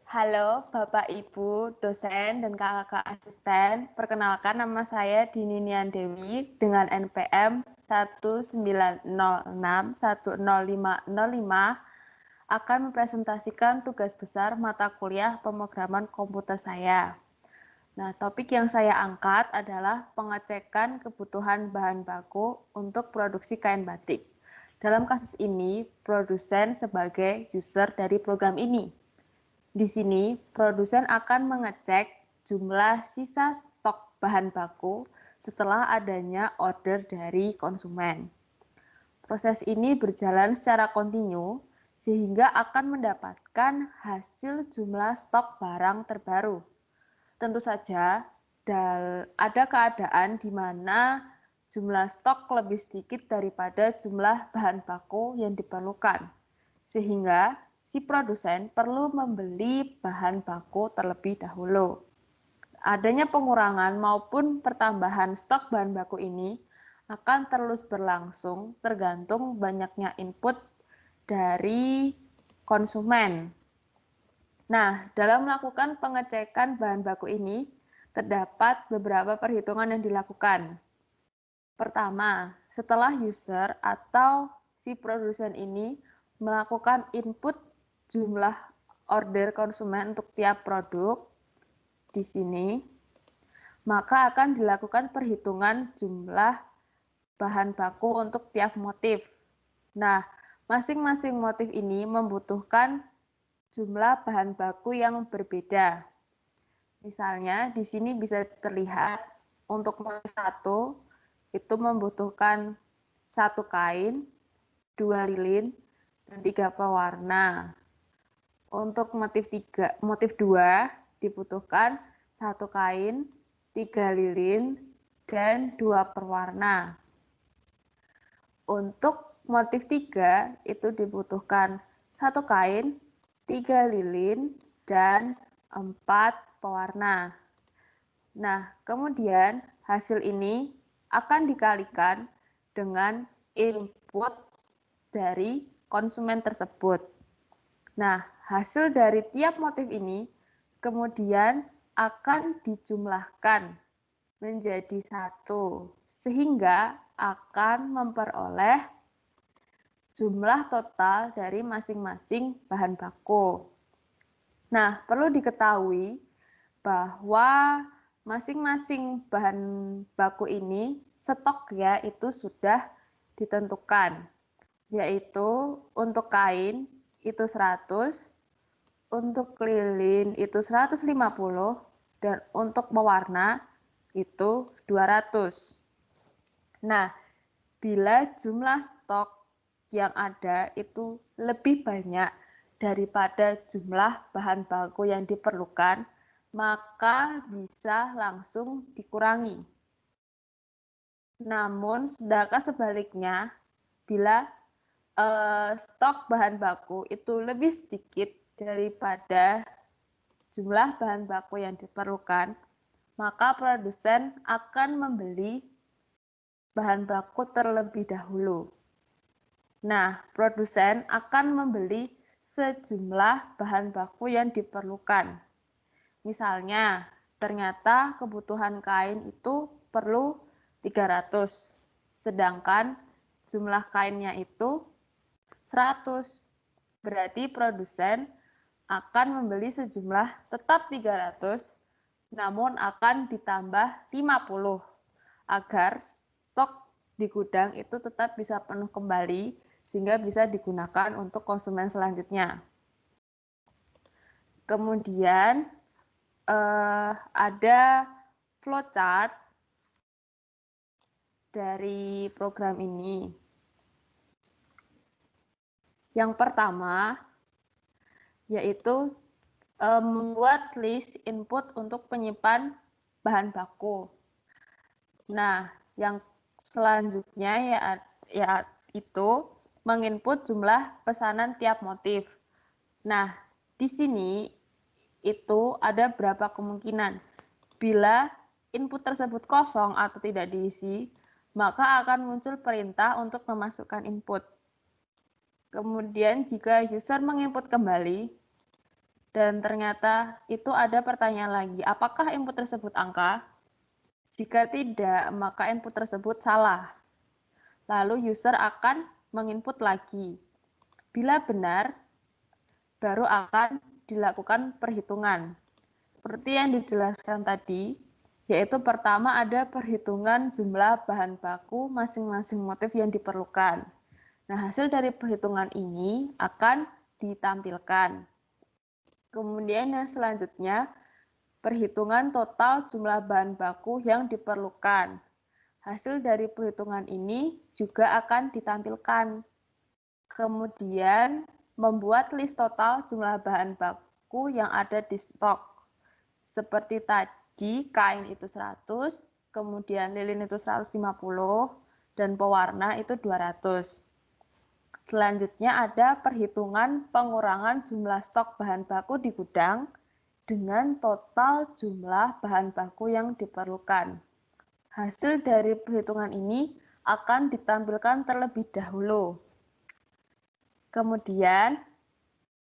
Halo Bapak Ibu, dosen dan kakak asisten. Perkenalkan nama saya Dini Nian Dewi dengan NPM 190610505 akan mempresentasikan tugas besar mata kuliah pemrograman komputer saya. Nah, topik yang saya angkat adalah pengecekan kebutuhan bahan baku untuk produksi kain batik. Dalam kasus ini, produsen sebagai user dari program ini. Di sini, produsen akan mengecek jumlah sisa stok bahan baku setelah adanya order dari konsumen. Proses ini berjalan secara kontinu sehingga akan mendapatkan hasil jumlah stok barang terbaru. Tentu saja, ada keadaan di mana jumlah stok lebih sedikit daripada jumlah bahan baku yang diperlukan, sehingga si produsen perlu membeli bahan baku terlebih dahulu. Adanya pengurangan maupun pertambahan stok bahan baku ini akan terus berlangsung tergantung banyaknya input dari konsumen. Nah, dalam melakukan pengecekan bahan baku ini, terdapat beberapa perhitungan yang dilakukan. Pertama, setelah user atau si produsen ini melakukan input jumlah order konsumen untuk tiap produk di sini, maka akan dilakukan perhitungan jumlah bahan baku untuk tiap motif. Nah, masing-masing motif ini membutuhkan jumlah bahan baku yang berbeda. Misalnya, di sini bisa terlihat untuk motif 1 itu membutuhkan 1 kain, 2 lilin, dan 3 pewarna. Untuk motif 2 dibutuhkan 1 kain, 3 lilin, dan 2 pewarna. Untuk motif 3 itu dibutuhkan 1 kain, 3 lilin, dan 4 pewarna. Nah, kemudian hasil ini akan dikalikan dengan input dari konsumen tersebut. Nah, hasil dari tiap motif ini kemudian akan dijumlahkan menjadi 1, sehingga akan memperoleh jumlah total dari masing-masing bahan baku. Nah, perlu diketahui bahwa masing-masing bahan baku ini stoknya itu sudah ditentukan, yaitu untuk kain itu 100, untuk lilin itu 150, dan untuk pewarna itu 200. Nah, bila jumlah stok yang ada itu lebih banyak daripada jumlah bahan baku yang diperlukan, maka bisa langsung dikurangi. Namun, sedangkan sebaliknya, bila stok bahan baku itu lebih sedikit daripada jumlah bahan baku yang diperlukan, maka produsen akan membeli bahan baku terlebih dahulu. Nah, produsen akan membeli sejumlah bahan baku yang diperlukan. Misalnya, ternyata kebutuhan kain itu perlu 300, sedangkan jumlah kainnya itu 100. Berarti produsen akan membeli sejumlah tetap 300, namun akan ditambah 50 agar stok di gudang itu tetap bisa penuh kembali sehingga bisa digunakan untuk konsumen selanjutnya. Kemudian ada flowchart dari program ini. Yang pertama yaitu membuat list input untuk penyimpan bahan baku. Nah, yang selanjutnya yaitu menginput jumlah pesanan tiap motif. Nah, di sini itu ada berapa kemungkinan. Bila input tersebut kosong atau tidak diisi, maka akan muncul perintah untuk memasukkan input. Kemudian jika user menginput kembali Dan ternyata itu ada pertanyaan lagi, apakah input tersebut angka? Jika tidak, maka input tersebut salah. Lalu user akan menginput lagi. Bila benar, baru akan dilakukan perhitungan. Seperti yang dijelaskan tadi, yaitu pertama ada perhitungan jumlah bahan baku masing-masing motif yang diperlukan. Nah, hasil dari perhitungan ini akan ditampilkan. Kemudian yang selanjutnya, perhitungan total jumlah bahan baku yang diperlukan. Hasil dari perhitungan ini juga akan ditampilkan. Kemudian, membuat list total jumlah bahan baku yang ada di stok. Seperti tadi, kain itu 100, kemudian lilin itu 150, dan pewarna itu 200. Selanjutnya ada perhitungan pengurangan jumlah stok bahan baku di gudang dengan total jumlah bahan baku yang diperlukan. Hasil dari perhitungan ini akan ditampilkan terlebih dahulu. Kemudian,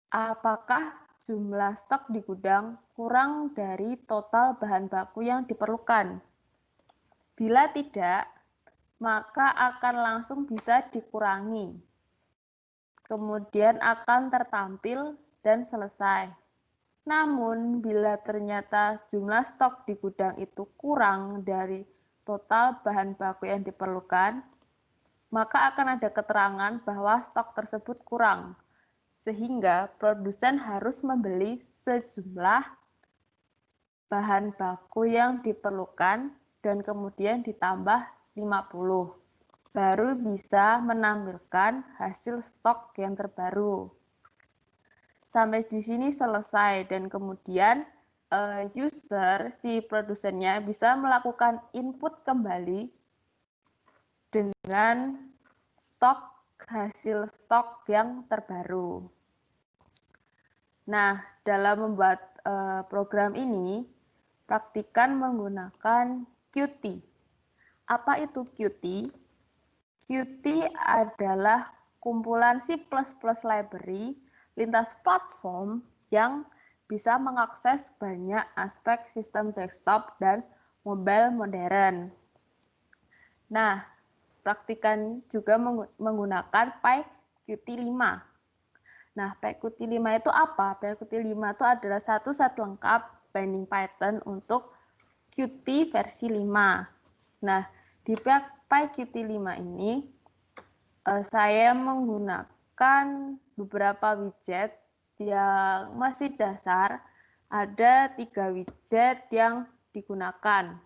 apakah jumlah stok di gudang kurang dari total bahan baku yang diperlukan? Bila tidak, maka akan langsung bisa dikurangi. Kemudian akan tertampil dan selesai. Namun, bila ternyata jumlah stok di gudang itu kurang dari total bahan baku yang diperlukan, maka akan ada keterangan bahwa stok tersebut kurang, sehingga produsen harus membeli sejumlah bahan baku yang diperlukan dan kemudian ditambah 50. Baru bisa menampilkan hasil stok yang terbaru. Sampai di sini selesai dan kemudian user, si produsennya bisa melakukan input kembali dengan hasil stok yang terbaru. Nah, dalam membuat program ini, praktikan menggunakan Qt. Apa itu Qt? Qt adalah kumpulan C++ library lintas platform yang bisa mengakses banyak aspek sistem desktop dan mobile modern. Nah, praktikan juga menggunakan PyQt5. Nah, PyQt5 itu apa? PyQt5 itu adalah satu set lengkap binding Python untuk Qt versi 5. Nah, di PyQt5 ini saya menggunakan beberapa widget yang masih dasar. Ada 3 widget yang digunakan,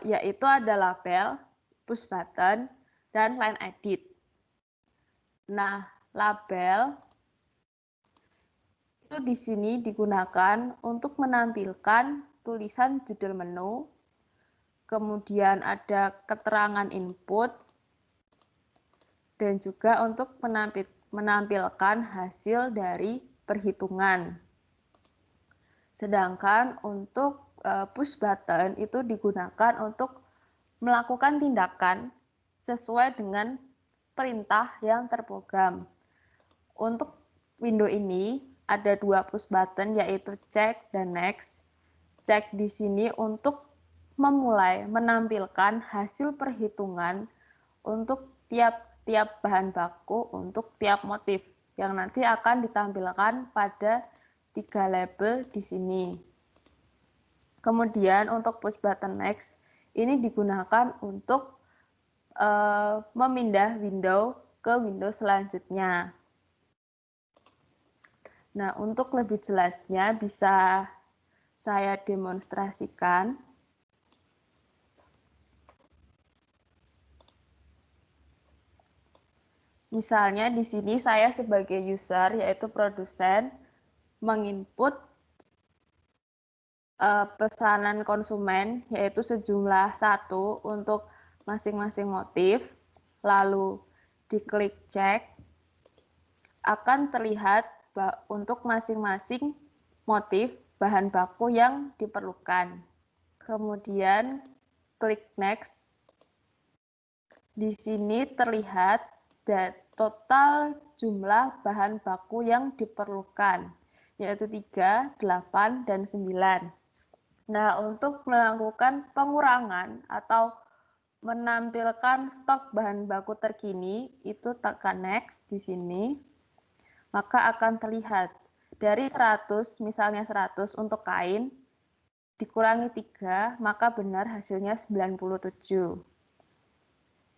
yaitu ada label, push button, dan line edit. Nah, label itu di sini digunakan untuk menampilkan tulisan judul menu, kemudian ada keterangan input, dan juga untuk menampilkan hasil dari perhitungan. Sedangkan untuk push button itu digunakan untuk melakukan tindakan sesuai dengan perintah yang terprogram. Untuk window ini ada 2 push button, yaitu check dan next. Check di sini untuk memulai menampilkan hasil perhitungan untuk tiap bahan baku untuk tiap motif yang nanti akan ditampilkan pada 3 label di sini. Kemudian untuk push button next ini digunakan untuk memindah window ke window selanjutnya. Nah, untuk lebih jelasnya bisa saya demonstrasikan. Misalnya di sini saya sebagai user, yaitu produsen, menginput pesanan konsumen, yaitu sejumlah 1 untuk masing-masing motif, lalu diklik cek, akan terlihat untuk masing-masing motif bahan baku yang diperlukan. Kemudian klik next. Di sini terlihat total jumlah bahan baku yang diperlukan, yaitu 3, 8, dan 9. Nah, untuk melakukan pengurangan atau menampilkan stok bahan baku terkini, itu tekan next di sini, maka akan terlihat dari 100, misalnya 100 untuk kain, dikurangi 3, maka benar hasilnya 97.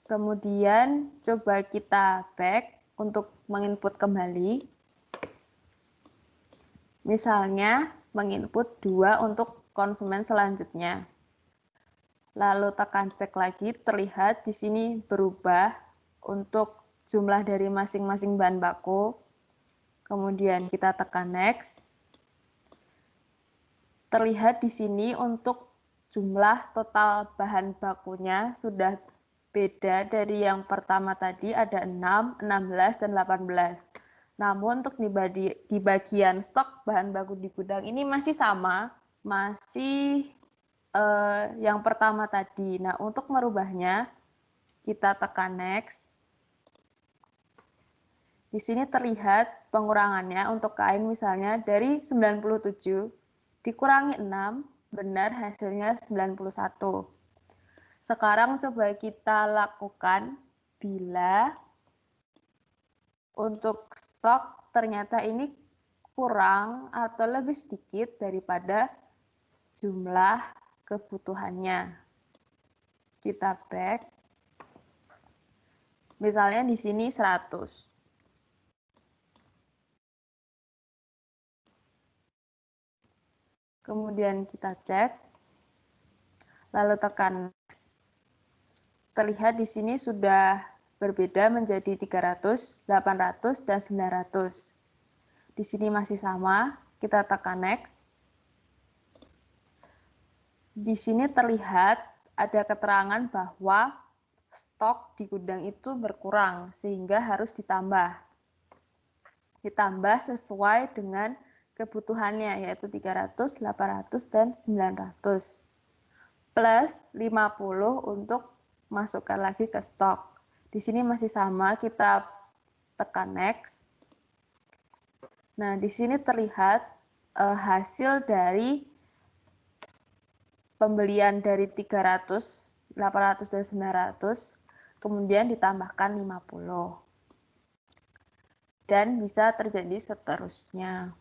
Kemudian coba kita back untuk menginput kembali. Misalnya menginput 2 untuk konsumen selanjutnya. Lalu tekan cek lagi, terlihat di sini berubah untuk jumlah dari masing-masing bahan baku. Kemudian kita tekan next. Terlihat di sini untuk jumlah total bahan bakunya sudah beda dari yang pertama tadi, ada 6, 16, dan 18. Namun untuk di bagian stok bahan baku di gudang ini masih sama, masih yang pertama tadi. Nah, untuk merubahnya, kita tekan next. Di sini terlihat pengurangannya untuk kain misalnya dari 97 dikurangi 6, benar hasilnya 91. Sekarang coba kita lakukan bila untuk stok ternyata ini kurang atau lebih sedikit daripada jumlah kebutuhannya. Kita back. Misalnya di sini 100. Kemudian kita cek. Lalu tekan next. Terlihat di sini sudah berbeda menjadi 300, 800, dan 900. Di sini masih sama, kita tekan next. Di sini terlihat ada keterangan bahwa stok di gudang itu berkurang, sehingga harus ditambah. Ditambah sesuai dengan kebutuhannya, yaitu 300, 800, dan 900. Plus 50 untuk masukkan lagi ke stok. Di sini masih sama, kita tekan next. Nah, di sini terlihat hasil dari pembelian dari 300, 800, dan 900, kemudian ditambahkan 50. Dan bisa terjadi seterusnya.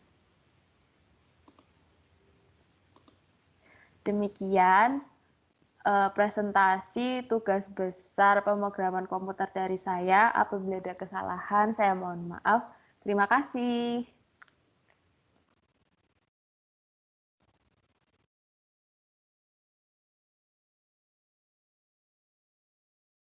Demikian presentasi tugas besar pemrograman komputer dari saya. Apabila ada kesalahan, saya mohon maaf. Terima kasih.